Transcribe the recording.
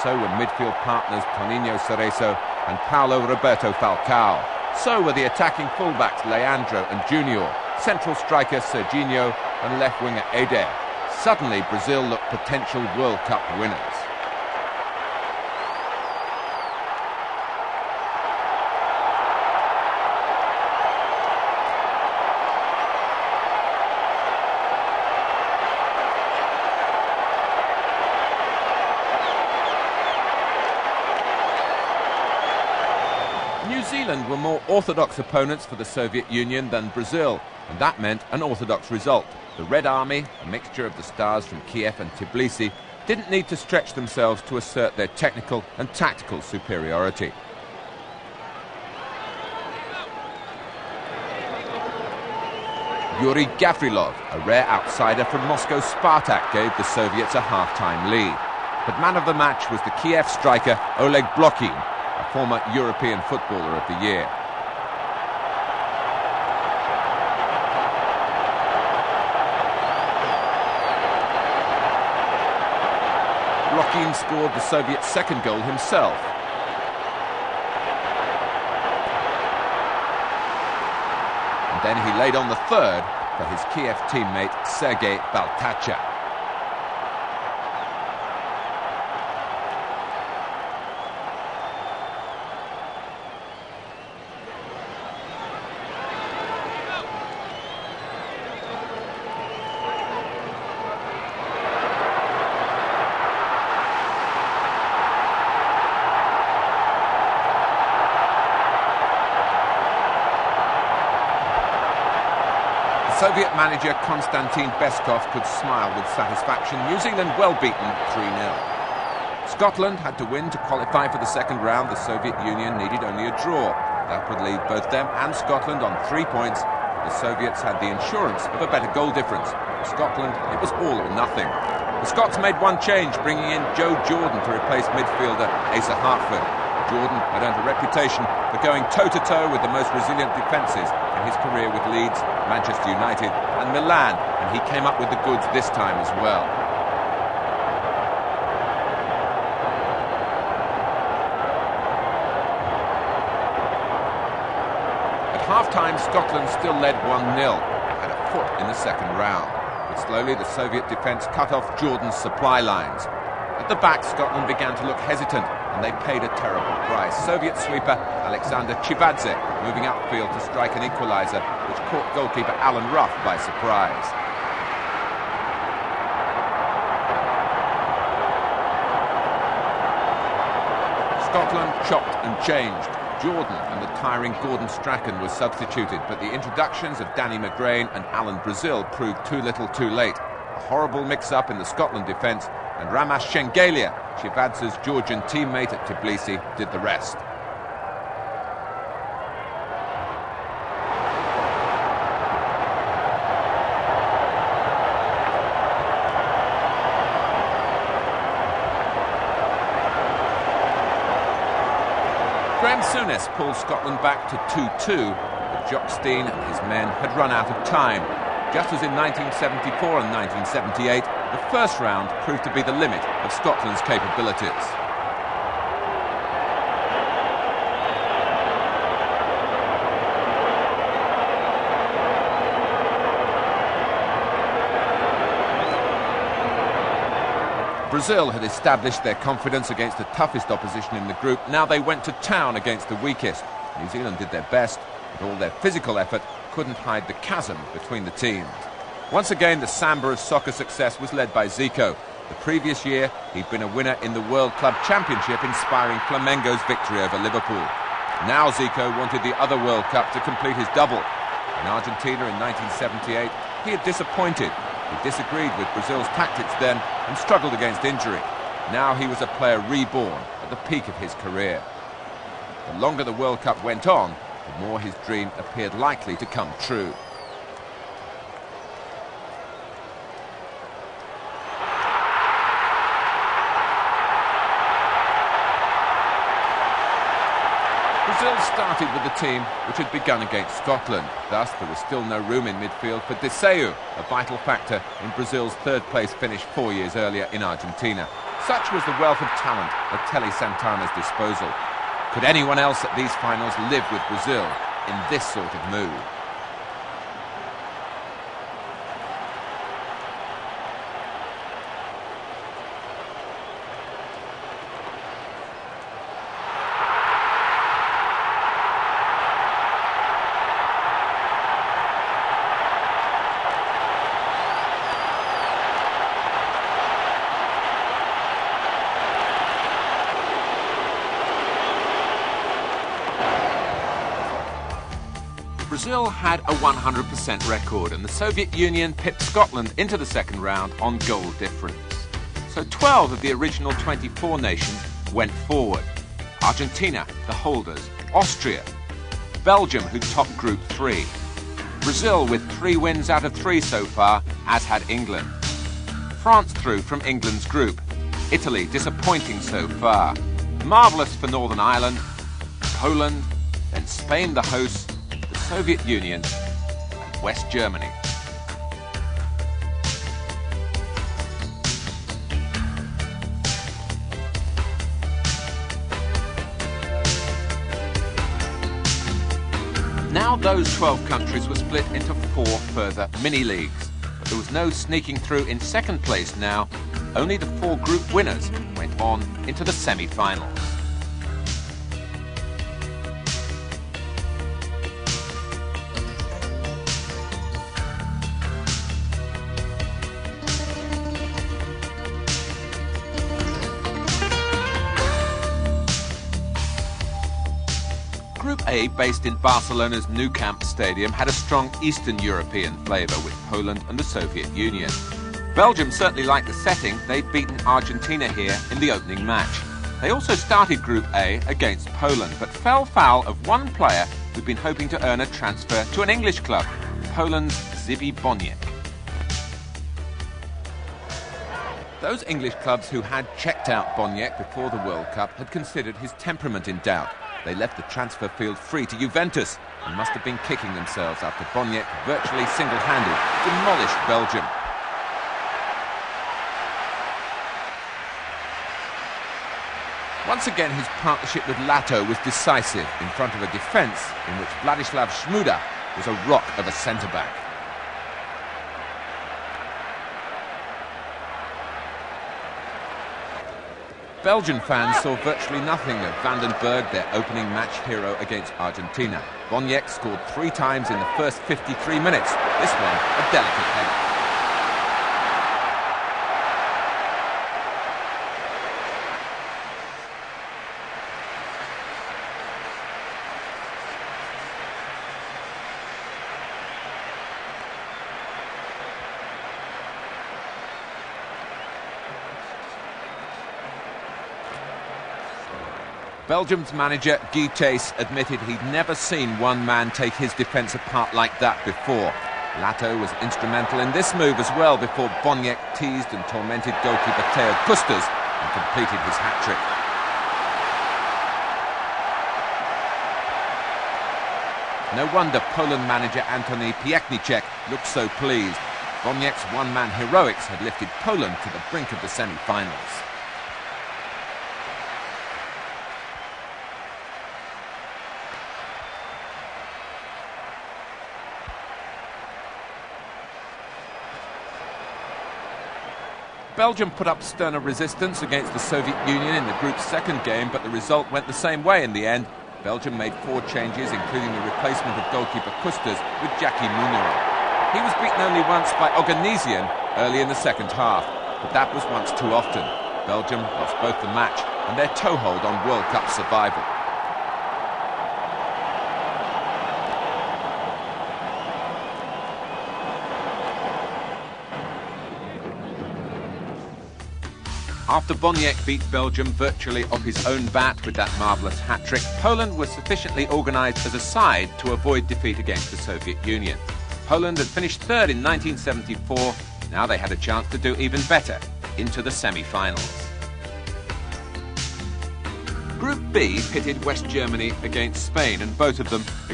So were midfield partners Toninho Cerezo and Paulo Roberto Falcao. So were the attacking fullbacks Leandro and Junior, central striker Serginho and left winger Eder. Suddenly, Brazil looked potential World Cup winners. New Zealand were more orthodox opponents for the Soviet Union than Brazil, and that meant an orthodox result. The Red Army, a mixture of the stars from Kiev and Tbilisi, didn't need to stretch themselves to assert their technical and tactical superiority. Yuri Gavrilov, a rare outsider from Moscow Spartak, gave the Soviets a half-time lead. But man of the match was the Kiev striker Oleg Blokhin, a former European Footballer of the Year. Blokhin scored the Soviet second goal himself. And then he laid on the third for his Kiev teammate Sergei Baltacha. Soviet manager Konstantin Beskov could smile with satisfaction. New Zealand well beaten 3-0. Scotland had to win to qualify for the second round. The Soviet Union needed only a draw. That would leave both them and Scotland on 3 points. The Soviets had the insurance of a better goal difference. For Scotland, it was all or nothing. The Scots made one change, bringing in Joe Jordan to replace midfielder Asa Hartford. Jordan had earned a reputation for going toe-to-toe with the most resilient defences in his career with Leeds, Manchester United and Milan, and he came up with the goods this time as well. At half-time, Scotland still led 1-0, had a foot in the second round. But slowly the Soviet defence cut off Jordan's supply lines. At the back, Scotland began to look hesitant, and they paid a terrible price. Soviet sweeper Alexander Chivadze moving upfield to strike an equaliser, which caught goalkeeper Alan Rough by surprise. Scotland chopped and changed. Jordan and the tiring Gordon Strachan were substituted, but the introductions of Danny McGrain and Alan Brazil proved too little too late. A horrible mix-up in the Scotland defence, and Ramas Shengelia, Chivadze's Georgian teammate at Tbilisi, did the rest. Graham Souness pulled Scotland back to 2-2, but Jock Stein and his men had run out of time. Just as in 1974 and 1978, the first round proved to be the limit of Scotland's capabilities. Brazil had established their confidence against the toughest opposition in the group. Now they went to town against the weakest. New Zealand did their best, but all their physical effort couldn't hide the chasm between the teams. Once again, the Samba of soccer success was led by Zico. The previous year, he'd been a winner in the World Club Championship, inspiring Flamengo's victory over Liverpool. Now Zico wanted the other World Cup to complete his double. In Argentina in 1978, he had disappointed. He disagreed with Brazil's tactics then and struggled against injury. Now he was a player reborn at the peak of his career. The longer the World Cup went on, the more his dream appeared likely to come true. Brazil started with the team which had begun against Scotland. Thus, there was still no room in midfield for Deseu, a vital factor in Brazil's third-place finish 4 years earlier in Argentina. Such was the wealth of talent at Tele Santana's disposal. Could anyone else at these finals live with Brazil in this sort of mood? Brazil had a 100% record, and the Soviet Union pipped Scotland into the second round on goal difference. So 12 of the original 24 nations went forward. Argentina, the holders, Austria, Belgium, who topped Group 3. Brazil with 3 wins out of 3 so far, as had England. France through from England's group. Italy disappointing so far. Marvellous for Northern Ireland, Poland, then Spain the hosts, the Soviet Union and West Germany. Now those 12 countries were split into 4 further mini-leagues. But there was no sneaking through in second place now. Only the 4 group winners went on into the semi-finals. Group A, based in Barcelona's Nou Camp Stadium, had a strong Eastern European flavour with Poland and the Soviet Union. Belgium certainly liked the setting. They'd beaten Argentina here in the opening match. They also started Group A against Poland, but fell foul of one player who'd been hoping to earn a transfer to an English club, Poland's Zbigniew Boniek. Those English clubs who had checked out Boniek before the World Cup had considered his temperament in doubt. They left the transfer field free to Juventus and must have been kicking themselves after Boniek virtually single-handed demolished Belgium. Once again, his partnership with Lato was decisive in front of a defence in which Vladislav Šmuda was a rock of a centre-back. Belgian fans saw virtually nothing of Van den Berg, their opening match hero against Argentina. Boniek scored 3 times in the first 53 minutes. This one, a delicate header. Belgium's manager, Guy Thys, admitted he'd never seen one man take his defence apart like that before. Lato was instrumental in this move as well before Boniek teased and tormented goalkeeper Theo Custers and completed his hat-trick. No wonder Poland manager Antoni Piechniczek looked so pleased. Boniek's one-man heroics had lifted Poland to the brink of the semi-finals. Belgium put up sterner resistance against the Soviet Union in the group's second game, but the result went the same way in the end. Belgium made 4 changes, including the replacement of goalkeeper Custers with Jackie Munera. He was beaten only once by Oganesian early in the second half, but that was once too often. Belgium lost both the match and their toehold on World Cup survival. After Boniek beat Belgium virtually off his own bat with that marvellous hat-trick, Poland was sufficiently organised as a side to avoid defeat against the Soviet Union. Poland had finished third in 1974. Now they had a chance to do even better, into the semi-finals. Group B pitted West Germany against Spain, and both of them against